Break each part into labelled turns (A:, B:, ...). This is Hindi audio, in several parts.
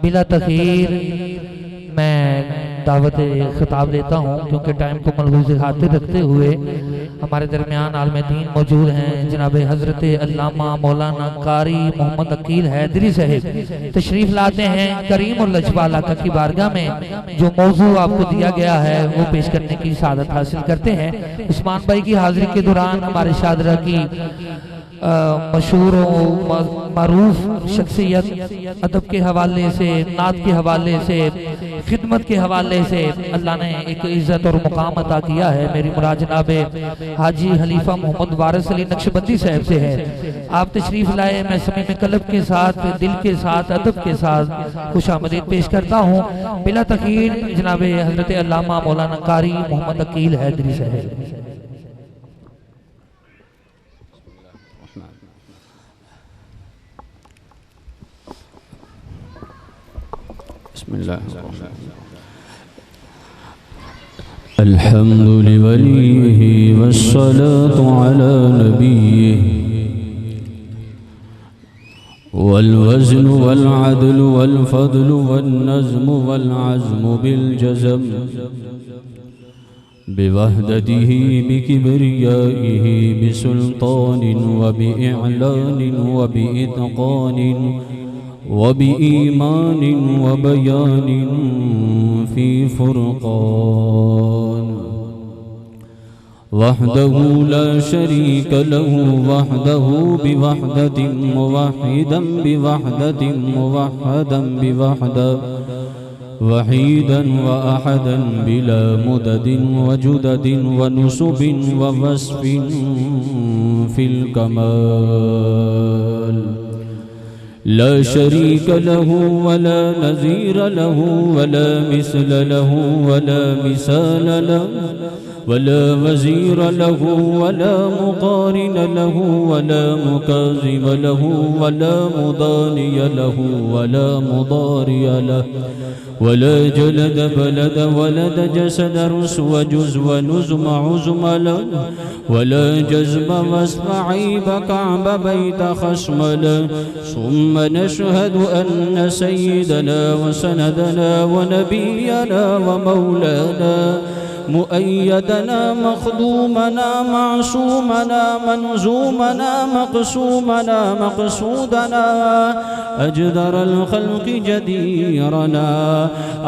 A: बिला तखीर मैं दावत खिताब देता हूँ, क्योंकि टाइम को मलहूज़ खातिर रखते हुए हमारे दरमियान आलिम दीन मौजूद हैं। जनाब हज़रत अल्लामा मौलाना कारी मोहम्मद अकील हैदरी साहब तशरीफ़ लाते हैं करीम और लजपाल आका की बारगाह में। जो मौजू आपको दिया गया है वो पेश करने की सआदत हासिल करते हैं। उस्मान भाई की हाज़िरी के दौरान हमारे शादरा की मशहूर मरूफ शख्सियत अदब के हवाले से, नात के हवाले से, खिदमत के हवाले से अल्लाह ने एक इज़्ज़त और मुकाम अता किया है। मेरी मुराद जनाब हाजी खलीफा मोहम्मद वारिस अली नक्शबंदी साहब से है। आप तशरीफ़ लाए, मैं समय में कलब के साथ, दिल के साथ, अदब के साथ खुशामदीद पेश करता हूँ। बिला तखीर जनाब हज़रत अल्लामा मौलाना कारी मोहम्मद अकील हैदरी साहब।
B: अल्हम्दु लिवलिही वस्सलातु अला नबिय्यिही वल वज़्नु वल अदलु वल फ़द्लु वन नज़्मु वल अज़्मु बिल जज़म बिवहदतिही बिकिब्रियाइही बिसुल्तानिन व बिइअलानिन व बिइत्क़ानिन व बिईमानिन व बयानिन फ़ी फ़ुरक़ान वहदहु ला शरीक लहु वहदहु बिवहदतिन मुवहिदन बिवहदतिन मुवहदन बिवहदा वहीदन व अहदन बिला मुददिन व जुददिन व नुसबिन व वस्फिन फ़िल कमाल ला शरीक लहु वला नज़ीर लहु वला मिसल लहु वला मिसाल लहु वला वज़ीर लहु वला मुक़ारिन लहु वला मुकाज़िब लहु वला मुदानिय लहु वला मुदारिय लहु वला जलद बलद वलद जसद रुस्व जुज़्व नुज़्म उज़्म लहु वला जज़्ब वस्फ़ ऐब कअब बैत खस्म लहु सुम्म नशहदु अन्न सय्यदना व सनदना व नबियना व मौलाना मुअय्यदना मख़दूमना मासूमना मंज़ूमना मक़सूमना मक़सूदना अजदरल ख़ल्क़ि जदीरना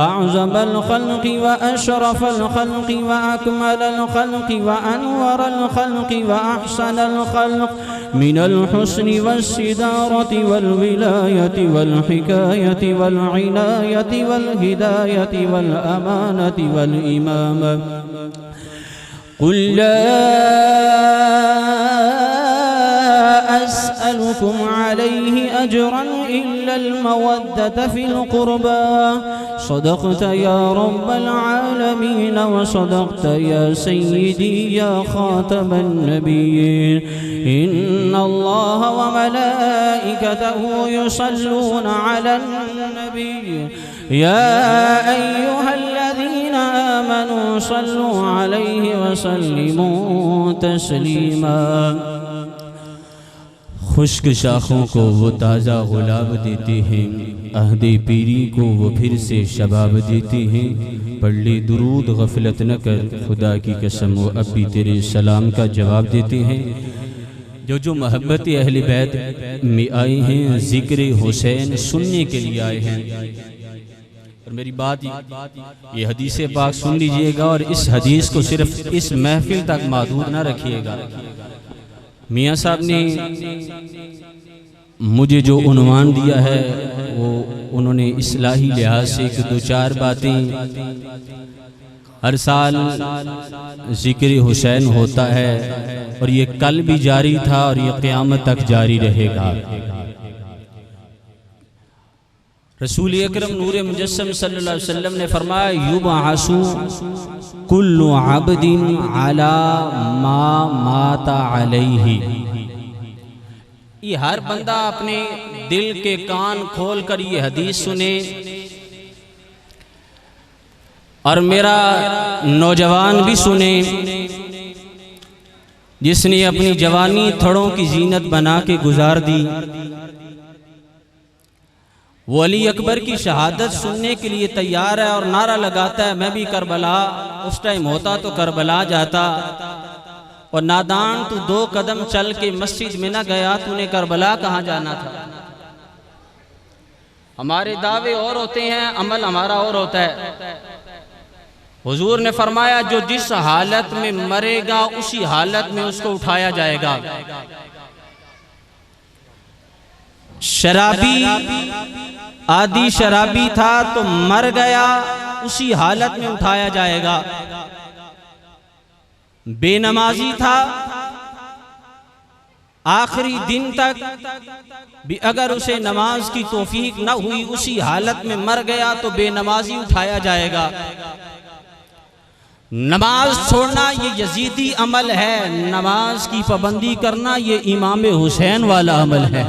B: अअज़मल ख़ल्क़ि व अशरफल ख़ल्क़ि व अकमलल ख़ल्क़ि व अनवरल ख़ल्क़ि व अहसनल ख़ल्क़ि मिनल हुस्नि वस्सिदारति वल विलायति वल हिकायति वल इनायति वल हिदायति वल अमानति वल इमामा कुल ला अस्अलुकुम अलैहि अजरन इल्लल मवद्दत फिल क़ुर्बा सदक़त या रब्बल आलमीन व सदक़त या सय्यदी या ख़ातमन नबिय्यीन इन्नल्लाह व मलाइकतहु युसल्लूना अलन नबी या अय्युहल्लज़ीना आमनू सल्लू अलैहि व सल्लिमू तस्लीमा। खुश्क शाखों को वो ताज़ा गुलाब देते हैं, अहदे पीरी को वो फिर से शबाब देते हैं। पढ़ ले दुरूद गफलत न कर, खुदा की कसम वो अब भी तेरे सलाम का जवाब देते हैं। जो मोहब्बत अहले बैत में आए हैं, ज़िक्र हुसैन सुनने के लिए आए हैं। और मेरी बात ये हदीस पाक सुन लीजिएगा और इस हदीस को सिर्फ इस महफिल तक महदूद ना रखिएगा। मियाँ साहब ने मुझे जो उन्वान दिया है वो उन्होंने इस्लाही लिहाज से एक दो चार बातें, हर साल ज़िक्र हुसैन होता है और ये कल भी जारी था और ये क़यामत तक जारी रहेगा। रसूल अकरम नूर मुजस्सम सल्लल्लाहु अलैहि वसल्लम ने फरमाया युबअसु कुल्लु अब्दिन अला मा माता अलैहि। ये हर बंदा अपने दिल के कान खोल कर ये हदीस सुने और मेरा नौजवान भी सुने जिसने अपनी जवानी थड़ों की जीनत बना के गुजार दी। वो अली अकबर की शहादत सुनने के लिए तैयार है और नारा लगाता है मैं भी करबला। उस टाइम होता तो करबला जाता। और नादान तू 2 कदम चल के मस्जिद में ना गया, तूने करबला कहाँ जाना था। हमारे दावे और होते हैं, अमल हमारा और होता है। हुजूर ने फरमाया जो जिस हालत में मरेगा उसी हालत में उसको उठाया जाएगा। शराबी आदि शराबी था तो मर गया, उसी हालत में उठाया जाएगा। बेनमाजी था, आखिरी दिन तक भी अगर उसे नमाज की तौफीक न हुई, उसी हालत में मर गया तो बेनमाजी उठाया जाएगा। नमाज छोड़ना ये यजीदी अमल है, नमाज की पाबंदी करना ये इमाम हुसैन वाला अमल है।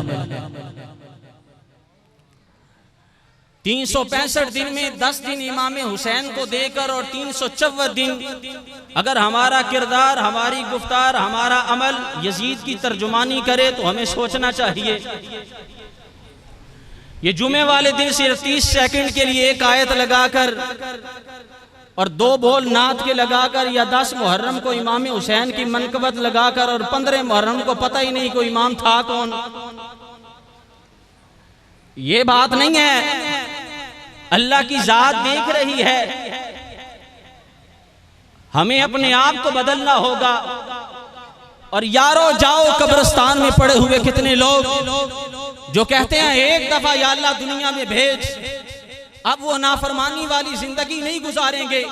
B: 365 दिन में 10 दिन इमाम हुसैन को देकर और 354 दिन अगर हमारा किरदार, हमारी गुफ्तार, हमारा अमल यजीद की तर्जुमानी करे तो हमें सोचना चाहिए। ये जुमे वाले दिन सिर्फ 30 सेकंड के लिए एक आयत लगाकर और 2 बोल नात के लगाकर या 10 मुहर्रम को इमाम हुसैन की मनकबत लगाकर और 15 मुहर्रम को पता ही नहीं कोई इमाम था कौन, ये बात नहीं है। अल्लाह की जात देख रही है, हमें अपने आप को बदलना होगा। और यारो जाओ कब्रिस्तान में पड़े हुए कितने लोग जो कहते हैं एक दफा या अल्लाह दुनिया में भेज, अब वो नाफरमानी वाली जिंदगी नहीं गुजारेंगे।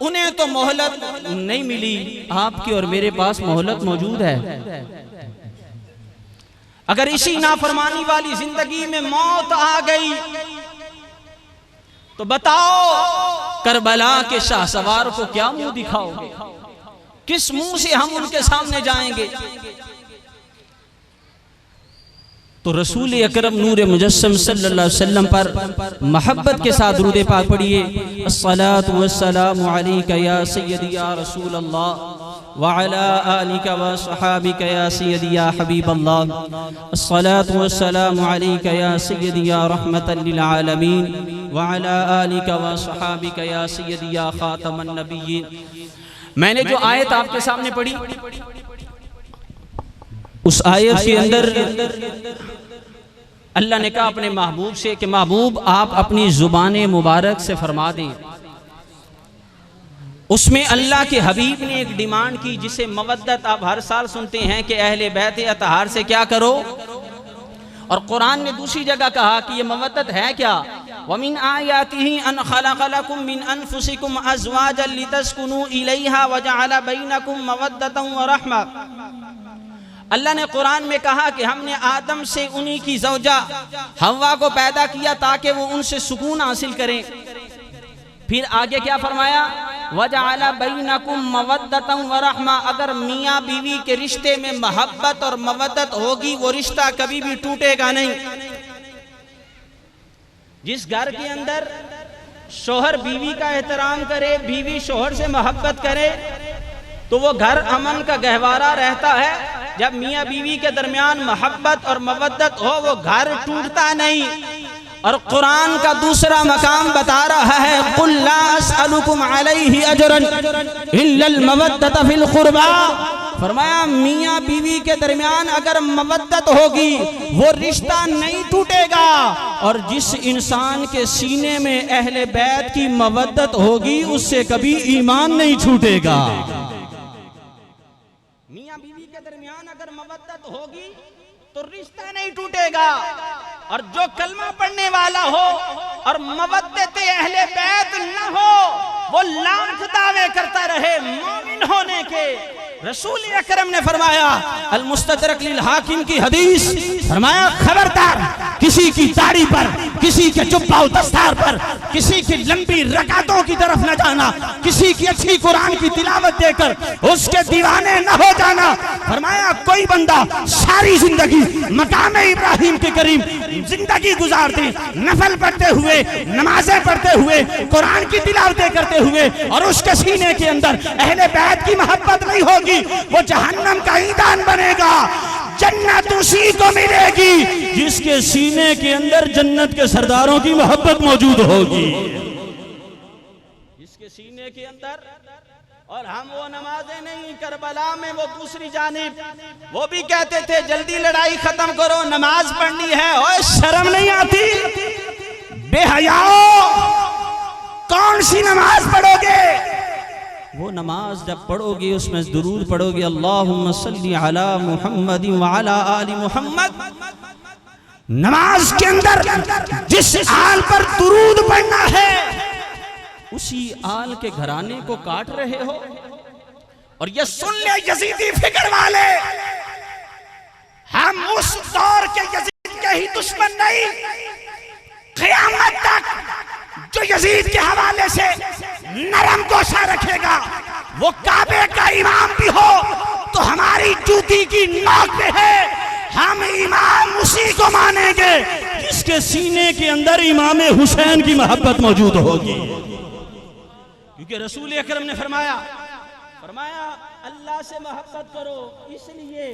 B: उन्हें तो मोहलत नहीं मिली, आपके और मेरे पास मोहलत मौजूद है। अगर इसी नाफरमानी वाली जिंदगी में मौत आ गई तो बताओ करबला के शाहसवार को क्या मुंह दिखाओगे, किस मुंह से हम उनके सामने जाएंगे। तो रसूल अकरम नूर मुजस्सम सल्लल्लाहु अलैहि वसल्लम पर मोहब्बत के साथ दुरूद पाक पढ़िए। अस्सलातु वस्सलामु अलैका या सय्यदी या रसूल अल्लाह व अला आलिका व सहाबिका या सय्यदी या हबीब अल्लाह। अस्सलातु वस्सलामु अलैका या सय्यदी या रहमतल लिल आलमीन व अला आलिका व सहाबिका या सय्यदी या खातमन नबिय्यीन। मैंने जो आयत आपके सामने पढ़ी, उस आयत के अंदर अल्लाह ने कहा अपने महबूब से कि महबूब आप अपनी जुबान मुबारक से फरमा दें। उसमें अल्लाह के हबीब ने एक डिमांड की जिसे मवद्दत आप हर साल सुनते हैं कि अहले बैत अतहार से क्या करो। और कुरान ने दूसरी जगह कहा कि ये मवद्दत है क्या, वमिन आयातिही अन खलक़लकुम मिन अनफुसिकुम अज़वाजन लितस्कुनू इलैहा व जअल बैनकुम मवद्दतन व रहमा। अल्लाह ने कुरान में कहा कि हमने आदम से उन्हीं की ज़ौजा हव्वा को पैदा किया ताकि वो उनसे सुकून हासिल करें। फिर आगे क्या फरमाया, वजअल बैनकुम मवद्दतन व रहमा। अगर मियाँ बीवी के रिश्ते में मोहब्बत और मवद्दत होगी वो रिश्ता कभी भी टूटेगा नहीं। जिस घर के अंदर शोहर बीवी का एहतराम करे, बीवी शोहर से मोहब्बत करे, तो वो घर अमन का गहवारा रहता है। जब मियाँ बीवी के दरमियान मोहब्बत और मवद्दत हो वो घर टूटता नहीं। और कुरान का दूसरा मकाम बता रहा है, कुल ला अस्अलुकुम अलैहि अजरन इल्लल मवद्दत फिल कुर्बा। फरमाया मियाँ बीवी के दरमियान अगर मवद्दत होगी वो रिश्ता नहीं टूटेगा। और जिस इंसान के सीने में अहले बैत की मवद्दत होगी उससे कभी ईमान नहीं छूटेगा। मियाँ बीवी के दरमियान अगर मवद्दत होगी तो रिश्ता नहीं टूटेगा। और जो कलमा पढ़ने वाला हो और मवद्दत अहले बैत न हो वो लाख दावे करता रहे मोमिन होने के। रसूल अकरम ने फरमाया, अल मुस्तदरक लिल हाकिम की हदीस, फरमाया खबरदार किसी की दाढ़ी पर, किसी के जुब्बा और दस्तार पर, किसी की लंबी रकातों की तरफ न जाना, किसी की अच्छी कुरान की तिलावत देकर उसके दीवाने न हो जाना। फरमाया कोई बंदा सारी जिंदगी मकाम इब्राहिम के करीब जिंदगी गुजार दी, नफल पढ़ते हुए, नमाजें पढ़ते हुए, कुरान की तिलावतें करते हुए, और उसके सीने के अंदर अहले बैत की मोहब्बत नहीं होगी, वो जहन्नम का ईंधन बनेगा।
C: जन्नत उसी को मिलेगी जिसके सीने के अंदर जन्नत के सरदारों की मोहब्बत मौजूद होगी, जिसके सीने के अंदर। और हम वो नमाजें नहीं, करबला में वो दूसरी जानिब वो भी कहते थे जल्दी लड़ाई खत्म करो, नमाज पढ़नी है। और शर्म नहीं आती? बेहयाओ, कौन सी नमाज पढ़ोगे? वो नमाज जब पढ़ोगे उसमें दुरूद पढ़ोगे, अल्लाहुम्मा सल्ली अला मुहम्मद व अला आलि मुहम्मद। नमाज के अंदर जिस आल पर दुरूद पढ़ना है उसी आल के घराने को काट रहे हो। और ये सुन ले यजीदी फिक्र वाले, हम उस दौर के यजीद के ही दुश्मन नहीं, क़यामत तक जो यजीद के हवाले से नरम गोशा रखेगा वो काबे का इमाम भी हो तो हमारी जूती की नोक पे है। हम इमाम उसी को मानेंगे जिसके सीने के अंदर इमाम हुसैन की मोहब्बत मौजूद होगी, क्योंकि रसूल अकरम ने फरमाया अल्लाह से मोहब्बत करो इसलिए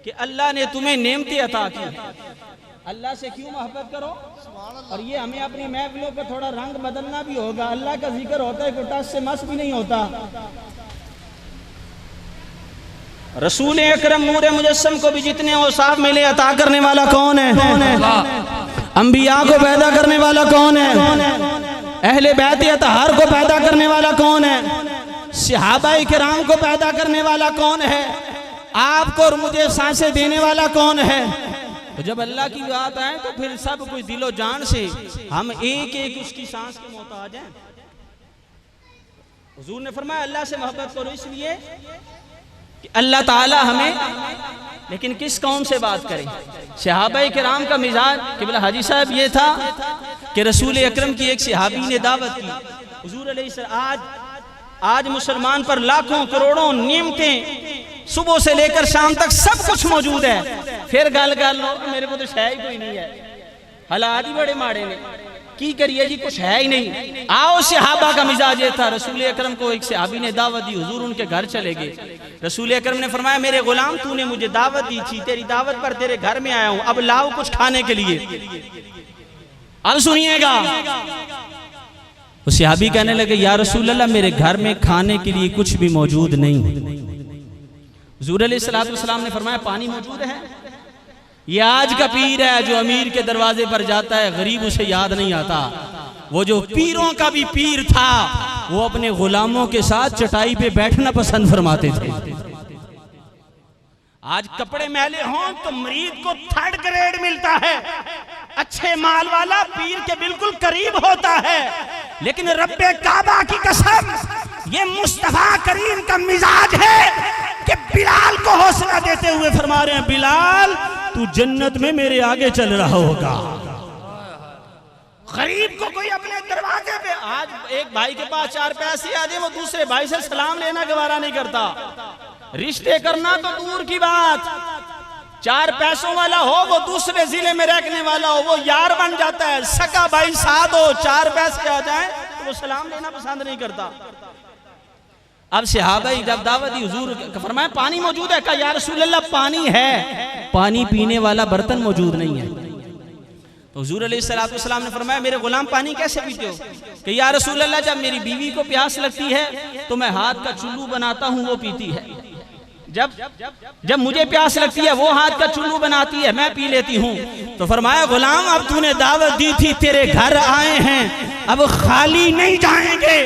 C: कि अल्लाह ने तुम्हें नेमतें अता की। अल्लाह से क्यों मोहब्बत करो? और ये हमें अपनी महफिलों पर थोड़ा रंग बदलना भी होगा। अल्लाह का जिक्र होता है, कोई टस से मस भी नहीं होता। रसूल अकरम नूर मुजस्सम को भी जितने औसाफ मिले अता करने वाला कौन है? अंबिया को पैदा करने वाला कौन है? अहले बैत अतहार को पैदा करने वाला कौन है? सहाबाए किराम को पैदा करने वाला कौन है? आपको और मुझे सांसें देने वाला कौन है? तो जब अल्लाह की बात आए तो फिर सब कुछ दिलो जान से हम एक एक उसकी सांस के मोहताज हैं। हुजूर ने फरमाया अल्लाह से मोहब्बत करो इसलिए कि अल्लाह ताला हमें, लेकिन किस कौम से बात करें? सहाबाए किराम का मिजाज किबला हाजी साहब ये था कि रसूल अकरम की एक सहाबी ने दावत की, हुजूर अलैहिस्सलाम आज मुसलमान पर लाखों करोड़ों नियमतें सुबह से लेकर शाम तक सब कुछ मौजूद है, फिर गल लो मेरे को तो है ही कोई नहीं है, हालात ही बड़े माड़े ने, की करिए जी, कुछ है ही नहीं। आओ, सहाबा का मिजाज ये था। रसूल अकरम को एक सहाबी ने दावत दी, हुजूर उनके घर चले गए। रसूल अकरम ने फरमाया मेरे गुलाम तूने मुझे दावत दी थी, तेरी दावत पर तेरे घर में आया हूं, अब लाओ कुछ खाने के लिए। अब सुनिएगा, उस सहाबी कहने लगे या रसूल अल्लाह मेरे घर में खाने के लिए कुछ भी मौजूद नहीं। हुजूर अलैहिस्सलातु वस्सलाम ने फरमाया पानी मौजूद है। ये आज का पीर है जो अमीर के दरवाजे पर जाता है, गरीब उसे याद नहीं आता। वो जो पीरों का भी पीर था वो अपने गुलामों के साथ चटाई पे बैठना पसंद फरमाते थे। आज कपड़े मैले हों तो मरीज को 3rd ग्रेड मिलता है, अच्छे माल वाला पीर के बिल्कुल करीब होता है। लेकिन रब्बे काबा की कसम, ये मुस्तफा करीम का मिजाज है कि बिलाल को हौसला देते हुए फरमा रहे हैं बिलाल तू जन्नत में मेरे आगे चल रहा होगा। गरीब को कोई अपने दरवाजे पे, आज एक भाई के पास 4 पैसे आ जाए वो दूसरे भाई से सलाम लेना गवारा नहीं करता, रिश्ते करना तो दूर की बात, 4 पैसों वाला हो वो दूसरे जिले में रहने वाला हो वो यार बन जाता है, सका भाई साथ हो 4 पैसे आ जाए तो वो सलाम लेना पसंद नहीं करता। अब सहाबा जब दावत दी, हुजूर फरमाया पानी मौजूद है? कहा या रसूल अल्लाह पानी है, पानी पीने वाला बर्तन मौजूद नहीं है। तो हुजूर अलैहिस्सलातु वस्सलाम ने फरमाया मेरे गुलाम पानी कैसे पीते हो? कि या रसूल अल्लाह जब मेरी बीवी को प्यास लगती है तो मैं हाथ का चुल्लू बनाता हूँ वो पीती है, जब मुझे प्यास लगती है वो हाथ का चुल्लू बनाती है मैं पी लेती हूँ। तो फरमाया गुलाम अब तूने दावत दी थी, तेरे घर आए हैं, अब खाली नहीं जाएंगे।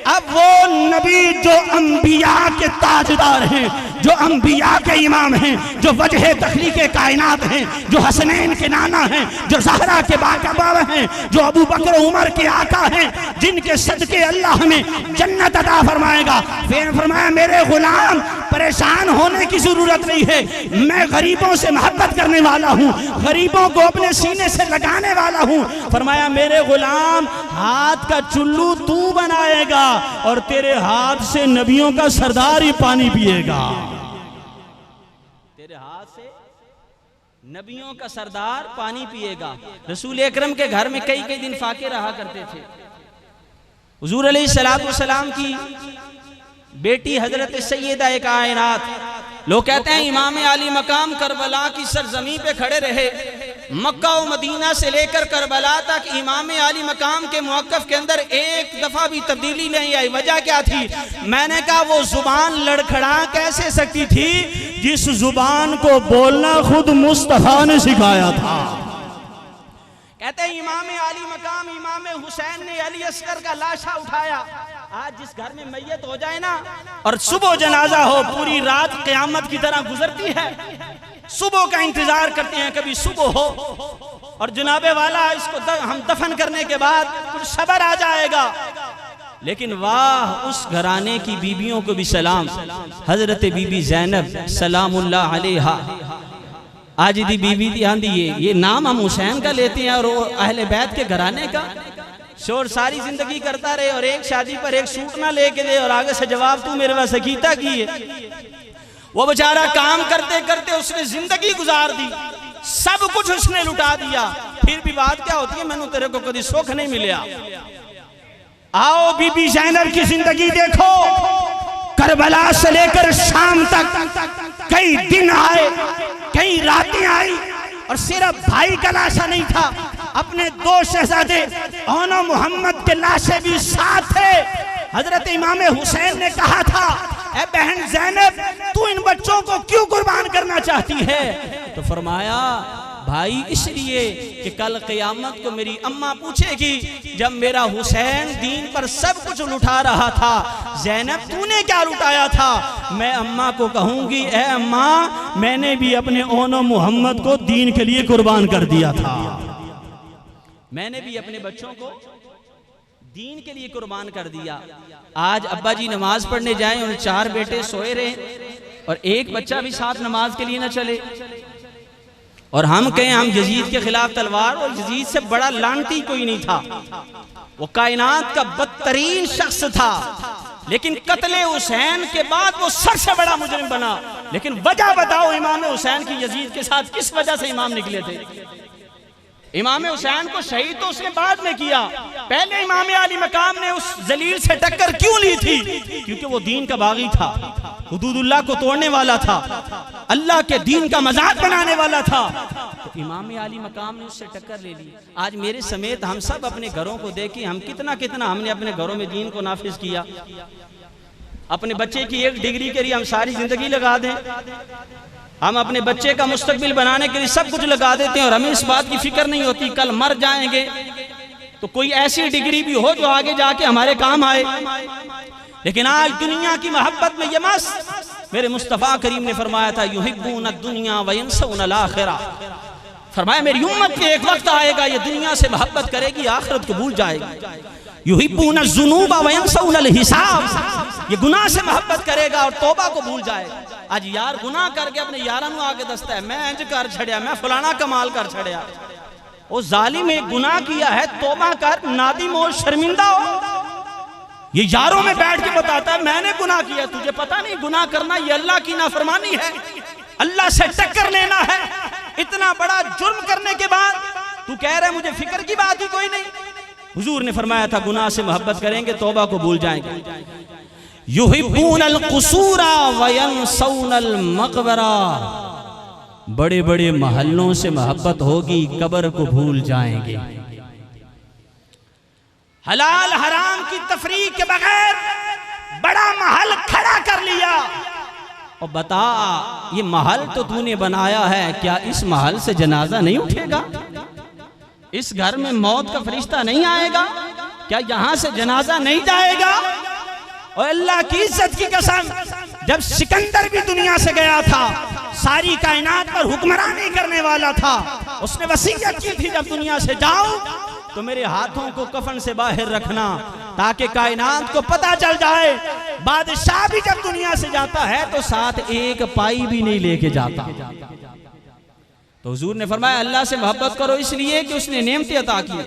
C: अब वो नबी जो अंबिया के ताजदार हैं, जो अंबिया के इमाम हैं, जो वजह तखलीक कायनात हैं, जो हसनैन के नाना हैं, जो ज़हरा के बाबा हैं, जो अबू बकर उमर के आका हैं, जिनके सदके अल्लाह हमें जन्नत अता फरमाएगा। फिर फरमाया मेरे गुलाम परेशान होने की जरूरत नहीं है, मैं गरीबों से मोहब्बत करने वाला हूँ, गरीबों को अपने सीने से लगाने वाला हूँ। फरमाया मेरे गुलाम हाथ का चुल्लू तू बनाएगा और तेरे हाथ से नबियों का सरदार ही पानी पिएगा। तेरे हाथ से नबियों का सरदार पानी पिएगा। रसूल अकरम के घर में कई दिन फाके रहा करते थे। हुजूर अलैहिस्सलातु वस्सलाम की बेटी हजरत सैयदा कायनात लोग कहते हैं इमाम आली मकाम करबला की सरजमी पे खड़े रहे, मक्का और मदीना से लेकर करबला तक इमाम आली मकाम के मौक़िफ़ के अंदर एक दफा भी तब्दीली नहीं आई। वजह क्या थी? मैंने कहा वो जुबान लड़खड़ा कैसे सकती थी जिस जुबान को बोलना खुद मुस्तफा ने सिखाया था। कहते हैं इमाम आली मकाम इमाम हुसैन ने अली असगर का लाशा उठाया। आज जिस घर में मैयत हो जाए ना और सुबह जनाजा हो, पूरी रात क़यामत की तरह गुजरती है। सुबह का इंतजार करते हैं कभी सुबह हो और जनाबे वाला इसको हम दफन करने के बाद कुछ सबर आ जाएगा। लेकिन वाह उस घराने की बीबियों को भी सलाम। हजरत बीबी ज़ैनब सलामुल्लाह अलैहा आज दी बीबी थी आंधी ये नाम हम हुसैन का लेते हैं और अहले बैत के घराने का। शोर सारी जिंदगी करता रहे और एक शादी पर एक सूट ना लेके दे और आगे से जवाब तू मेरे वास्ते कीता की है। वो बेचारा काम करते करते उसने जिंदगी गुजार दी, सब कुछ उसने लुटा दिया, फिर भी बात क्या होती है, मैंने तेरे को कभी सुख नहीं मिला। आओ बीबी ज़ैनब की जिंदगी देखो, करबला से लेकर शाम तक कई दिन आए, कई रातें आई और सिर्फ भाई का लाशा नहीं था, अपने दो शहजादे ओनो मोहम्मद के लाशे भी साथ थे। हजरत इमाम हुसैन ने कहा था, ए बहन ज़ैनब तू इन बच्चों को क्यों कुर्बान करना चाहती है? तो फरमाया भाई इसलिए कि कल क़यामत को मेरी अम्मा पूछेगी जब मेरा हुसैन दीन पर सब कुछ लुटा रहा था, ज़ैनब तूने क्या लुटाया था? मैं अम्मा को कहूंगी ए अम्मा मैंने भी अपने ओनो मोहम्मद को दीन के लिए कुर्बान कर दिया था, मैंने भी अपने बच्चों को दीन के लिए कुर्बान कर दिया। आज अब्बा जी नमाज पढ़ने जाएं और 4 बेटे सोए रहे और एक बच्चा भी साथ नमाज के लिए ना चले और हम कहें हम यजीद के खिलाफ तलवार, और यजीद से बड़ा लानती कोई नहीं था, वो कायनात का बदतरीन शख्स था, लेकिन कत्ले हुसैन के बाद वो सबसे बड़ा मुजरिम बना। लेकिन वजह बताओ इमाम हुसैन की यजीद के साथ किस वजह से इमाम निकले थे? इमाम हुसैन को शहीद तो उसने बाद में किया, पहले इमाम आली मकाम ने उस जलील से टक्कर क्यों ली थी? क्योंकि वो दीन का बागी था, हुदूदुल्लाह को तोड़ने वाला था, अल्लाह के दीन का मजाक बनाने वाला था, तो इमाम आली मकाम ने उससे टक्कर ले ली। आज मेरे समेत हम सब अपने घरों को देखें, हम कितना कितना हमने अपने घरों में दीन को नाफिज किया। अपने बच्चे की एक डिग्री के लिए हम सारी जिंदगी लगा दें, हम अपने बच्चे का मुस्तकबिल बनाने के लिए सब कुछ लगा देते हैं और हमें इस बात की फिक्र नहीं होती कल मर जाएंगे तो कोई ऐसी डिग्री भी हो जो आगे जाके हमारे काम आए। लेकिन आज दुनिया की मोहब्बत में ये मस्त, मेरे मुस्तफ़ा करीम ने फरमाया था युहिब्बून दुनिया व यंसौन आखिरा, फरमाया मेरी उम्मत पे एक वक्त आएगा ये दुनिया से मोहब्बत करेगी, आखिरत को भूल जाएगी। युहिब्बून ज़ुनूब व यंसौन हिसाब, ये गुनाह से मोहब्बत करेगा और तौबा को भूल जाएगा। आज यार गुनाह करके अपने यारा नु आगे दसता है मैं इंज कर छड़िया, मैं फलाना कमाल कर छड़िया। वो जालिम एक गुनाह किया है, तौबा कर, नादिम हो, शर्मिंदा हो। ये यारों में बैठ के बताता है मैंने गुनाह किया, तुझे पता नहीं गुनाह करना ये अल्लाह की नाफरमानी है, अल्लाह से टक्कर लेना है। इतना बड़ा जुर्म करने के बाद तू कह रहे मुझे फिक्र की बात ही कोई नहीं। हुजूर ने फरमाया था गुनाह से मोहब्बत करेंगे तौबा को भूल जाएंगे। युहिब्बूनल कुसूरा व यंसौनल मक़बरा, बड़े बड़े महलों से मोहब्बत होगी, कब्र को भूल जाएंगे। हलाल हराम की तफरीक के बगैर बड़ा महल खड़ा कर लिया और बता ये महल तो तूने बनाया है, क्या इस महल से जनाजा नहीं उठेगा? इस घर में मौत का फरिश्ता नहीं आएगा? क्या यहां से जनाजा नहीं जाएगा? और अल्लाह की इज्जत की कसम, जब सिकंदर भी दुनिया से गया था, सारी कायनात पर हुक्मरानी करने वाला था, उसने वसीयत की थी जब दुनिया से जाओ तो मेरे हाथों को कफन से बाहर रखना ताकि कायनात को पता चल जाए। बादशाह भी जब दुनिया से जाता है तो साथ एक पाई भी नहीं लेके जाता। तो हुजूर ने फरमाया अल्लाह से मोहब्बत करो इसलिए कि उसने नेमतें अता की,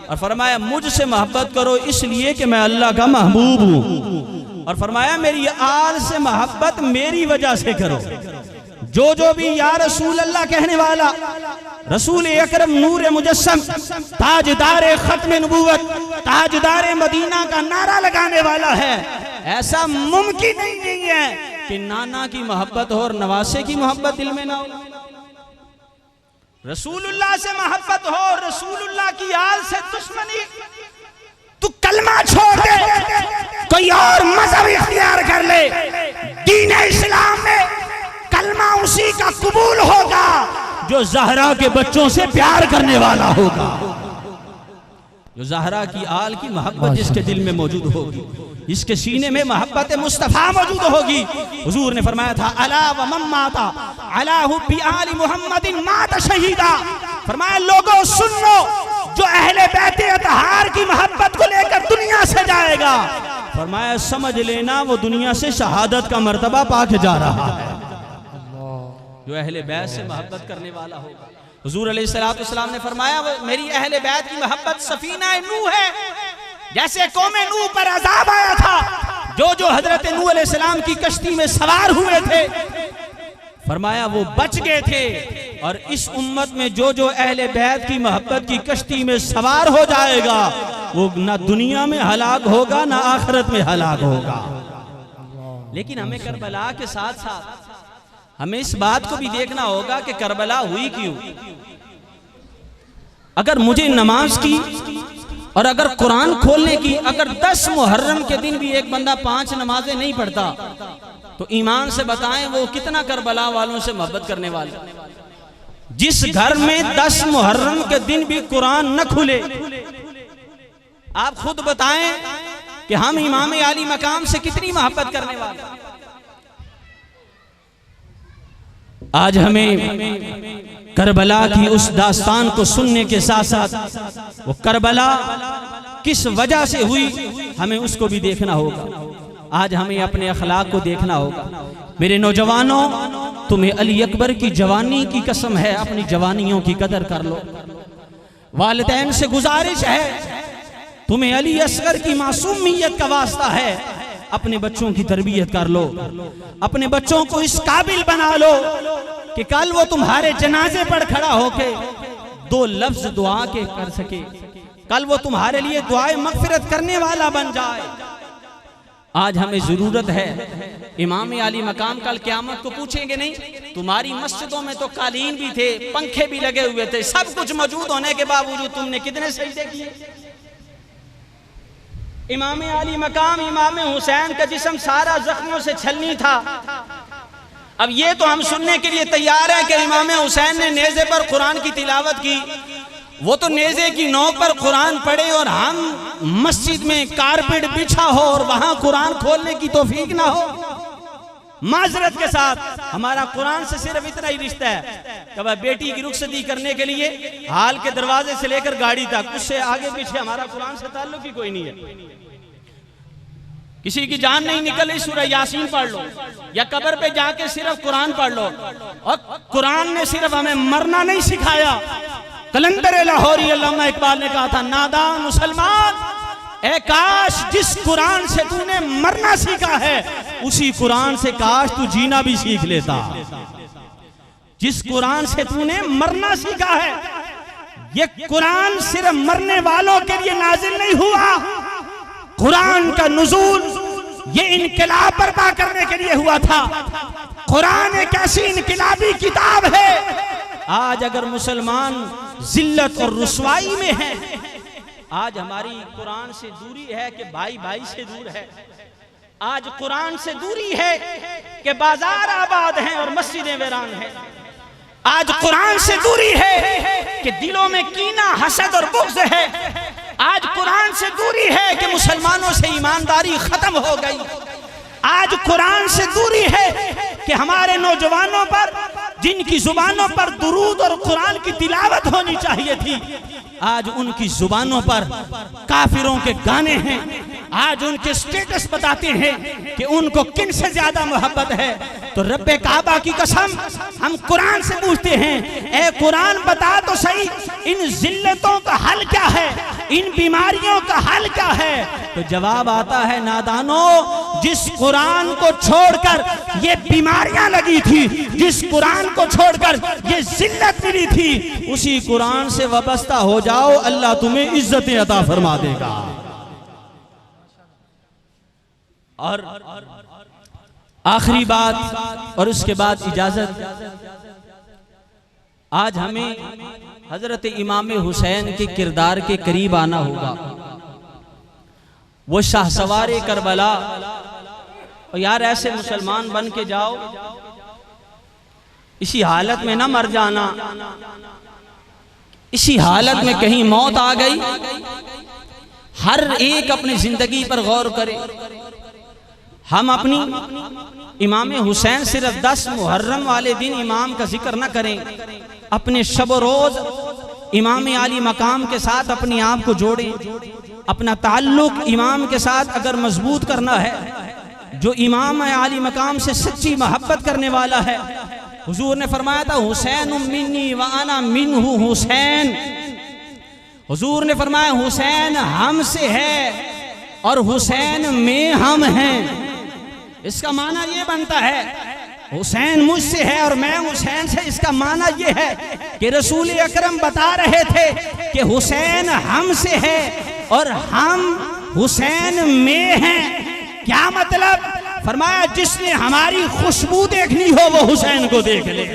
C: और फरमाया मुझसे मोहब्बत करो इसलिए कि मैं अल्लाह का महबूब हूँ, और फरमाया मेरी आल से मोहब्बत मेरी वजह से करो। जो भी या रसूल अल्लाह कहने वाला, रसूल अकरम नूर मुजस्सम, ताजदार खत्म नबूवत, ताजदार मदीना का नारा लगाने वाला है, ऐसा मुमकिन नहीं है कि नाना की मोहब्बत हो और नवासे की मोहब्बत दिल में ना हो। रसूलुल्लाह से मोहब्बत हो, रसूलुल्लाह की आल से दुश्मनी, तू कलमा छोड़ दे, कोई और मजहब इख्तियार कर ले, दीन इस्लाम में कलमा उसी का कबूल होगा जो ज़हरा के बच्चों से प्यार करने वाला होगा, जो ज़हरा की आल की मोहब्बत जिसके दिल में मौजूद होगी, जिसके सीने में मोहब्बत मुस्तफ़ा मौजूद होगी। हुजूर ने फरमाया था अला व मम्माता अला हुब्बी आली मुहम्मदिन मात शहीदा। फरमाया लोगों सुन लो, जो अहले बैत अतहार की मोहब्बत को लेकर दुनिया से जाएगा, फरमाया समझ लेना वो दुनिया से शहादत का मर्तबा पाके जा रहा है। जो अहले बैत से मोहब्बत करने वाला होगा, हुजूर अलैहिस्सलातु वस्सलाम ने फरमाया वो मेरी अहले बैत की मोहब्बत सफीना नूह है। जैसे कौमे नूह पर अजाब आया था, जो हजरत नूह अलैहिस्सलाम की कश्ती में सवार हुए थे, फरमाया वो बच गए थे। और इस उम्मत में जो अहले बैत की मोहब्बत की कश्ती में सवार हो जाएगा, वो ना दुनिया में हलाक होगा ना आखिरत में हलाक होगा। लेकिन हमें करबला के साथ साथ हमें इस बात को भी देखना होगा कि करबला हुई क्यों। अगर मुझे नमाज की और अगर कुरान खोलने की, अगर 10 मुहर्रम के दिन भी एक बंदा 5 नमाजें नहीं पढ़ता, तो ईमान से बताएं वो कितना करबला वालों से मोहब्बत करने वाले। जिस घर में 10 मुहर्रम के दिन भी कुरान न खुले, आप खुद बताएं कि हम इमाम आली मकाम से कितनी मोहब्बत करने वाले। आज हमें करबला की उस दास्तान को सुनने के साथ साथ वो करबला किस वजह से हुई हमें उसको भी देखना होगा। आज हमें अपने अखलाक को देखना होगा। मेरे नौजवानों, तुम्हें अली अकबर की जवानी की कसम है, अपनी जवानियों की कदर कर लो। वालिदैन से गुजारिश है, तुम्हें अली असगर की मासूमियत का वास्ता है, अपने बच्चों की तरबियत कर लो, अपने बच्चों को इस काबिल बना लो कि कल वो तुम्हारे जनाजे पर खड़ा होके 2 लफ्ज दुआ के कर सके, कल वो तुम्हारे लिए दुआए मगफिरत करने वाला बन जाए। आज हमें जरूरत है, इमाम आली मकाम कल क़यामत को पूछेंगे नहीं, तुम्हारी मस्जिदों में तो कालीन भी थे, पंखे भी लगे हुए थे, सब कुछ मौजूद होने के बावजूद तुमने कितने सजदे किए। इमाम आली मकाम इमाम हुसैन का जिस्म सारा जख्मों से छलनी था। अब ये तो हम सुनने के लिए तैयार है कि इमाम हुसैन ने नेज़े पर कुरान की तिलावत की, वो तो नेज़े की नोक पर कुरान पढ़े और हम मस्जिद में कारपेट बिछा हो और वहां कुरान खोलने की तौफीक ना हो। माजरत के साथ हमारा कुरान से सिर्फ इतना ही रिश्ता है कि वह बेटी की रुखसती करने के लिए हाल के दरवाजे से लेकर गाड़ी तक, उससे आगे पीछे हमारा कुरान से ताल्लुक ही कोई नहीं है। किसी की जान नहीं निकल रही, सूरह यासीन पढ़ लो या कब्र पे जाके सिर्फ कुरान पढ़ लो। और कुरान ने सिर्फ हमें मरना नहीं सिखाया। कलंदर लाहौरी अल्लामा इकबाल ने कहा था, नादान मुसलमान ए काश जिस कुरान से तूने मरना सीखा है, उसी कुरान से काश तू जीना भी सीख लेता। जिस कुरान से तूने मरना सीखा है, ये कुरान सिर्फ मरने वालों के लिए नाजिल नहीं हुआ, कुरान का नुज़ूल ये इनकलाब बर्पा करने के लिए हुआ था। कुरान एक ऐसी इनकलाबी किताब है, आज अगर मुसलमान जिल्लत और रुसवाई में है, आज हमारी कुरान से दूरी है कि भाई भाई से दूर है, आज कुरान से दूरी है कि बाजार आबाद हैं और मस्जिदें वीरान हैं, आज कुरान से दूरी है कि दिलों में कीना हसद और बुग़्ज़ है, आज कुरान से दूरी है कि मुसलमानों से ईमानदारी खत्म हो गई, आज कुरान से दूरी है कि हमारे नौजवानों पर जिनकी जुबानों पर दुरूद और कुरान की तिलावत होनी चाहिए थी, आज उनकी जुबानों पर काफिरों के गाने हैं, आज उनके स्टेटस बताते हैं कि उनको किन से ज्यादा मोहब्बत है। तो रब्बे काबा की कसम हम कुरान से पूछते हैं, ए कुरान बता तो सही इन जिल्लतों का हल क्या है, इन बीमारियों का हल क्या है। तो जवाब आता है, नादानों, जिस कुरान को छोड़कर ये बीमारियां लगी थी, जिस कुरान को छोड़कर ये जिल्लत मिली थी, उसी कुरान से वाबस्ता हो जाओ, अल्लाह तुम्हें इज्जतें अता फरमा देगा। और आखिरी बात और उसके बाद इजाजत। आज हमें हजरत इमाम हुसैन के किरदार के करीब आना होगा। वो शाहसवार करबला, और यार ऐसे मुसलमान बन के जाओ, इसी हालत में ना मर जाना, इसी हालत में कहीं मौत आ गई। हर एक अपनी जिंदगी पर गौर करे। हम अपनी इमाम हुसैन सिर्फ 10 मुहर्रम वाले दिन इमाम का जिक्र न करें, अपने शब रोज इमाम आली मकाम के साथ अपने आप को जोड़ें। अपना ताल्लुक इमाम के साथ अगर मजबूत करना है, जो इमाम आली मकाम से सच्ची मोहब्बत करने वाला है, हुजूर ने फरमाया था हुसैन मिन्नी व अना मिन्हु हुसैन। हुजूर ने फरमाया हुसैन हमसे है और हुसैन में हम हैं। इसका माना ये बनता है हुसैन मुझसे है और मैं हुसैन से। इसका माना ये है कि रसूल अकरम बता रहे थे कि हुसैन हमसे है और हम हुसैन में हैं। क्या मतलब? फरमाया जिसने हमारी खुशबू देखनी हो वो हुसैन को देख ले,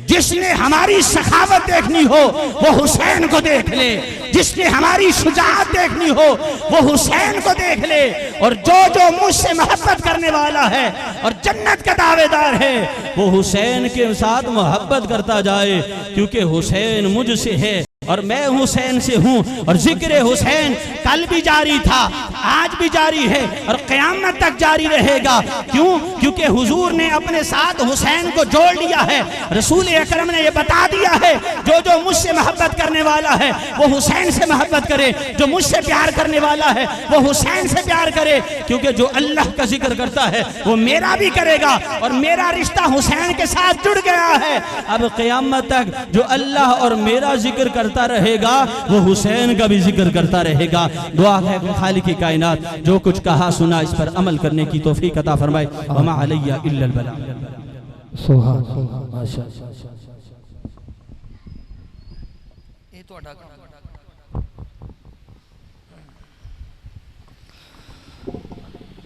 C: जिसने हमारी सखावत देखनी हो वो हुसैन को देख ले, जिसने हमारी शुजाअत देखनी हो वो हुसैन को देख ले। और जो जो मुझसे मोहब्बत करने वाला है और जन्नत का दावेदार है वो हुसैन के साथ मोहब्बत करता जाए, क्योंकि हुसैन मुझसे है और मैं हुसैन से हूं। और जिक्र हुसैन कल भी जारी था, आज भी जारी है और क़यामत तक जारी रहेगा। क्यों? क्योंकि हुजूर ने अपने साथ हुसैन को जोड़ लिया है। रसूल अकरम ने यह बता दिया है जो जो मुझसे मोहब्बत करने वाला है वो हुसैन से मोहब्बत करे, जो मुझसे प्यार करने वाला है वो हुसैन से प्यार करे। क्योंकि जो अल्लाह का जिक्र करता है वो मेरा भी करेगा और मेरा रिश्ता हुसैन के साथ जुड़ गया है। अब क़यामत तक जो अल्लाह और मेरा जिक्र करता रहेगा वो हुसैन का भी जिक्र करता रहेगा। दुआ है खालिक कायनात जो कुछ कहा सुना इस पर अमल करने की तौफीक अता फरमाए। वमा अलैया इल्लल बलाग।
A: सुभान अल्लाह, माशाअल्लाह। ये तो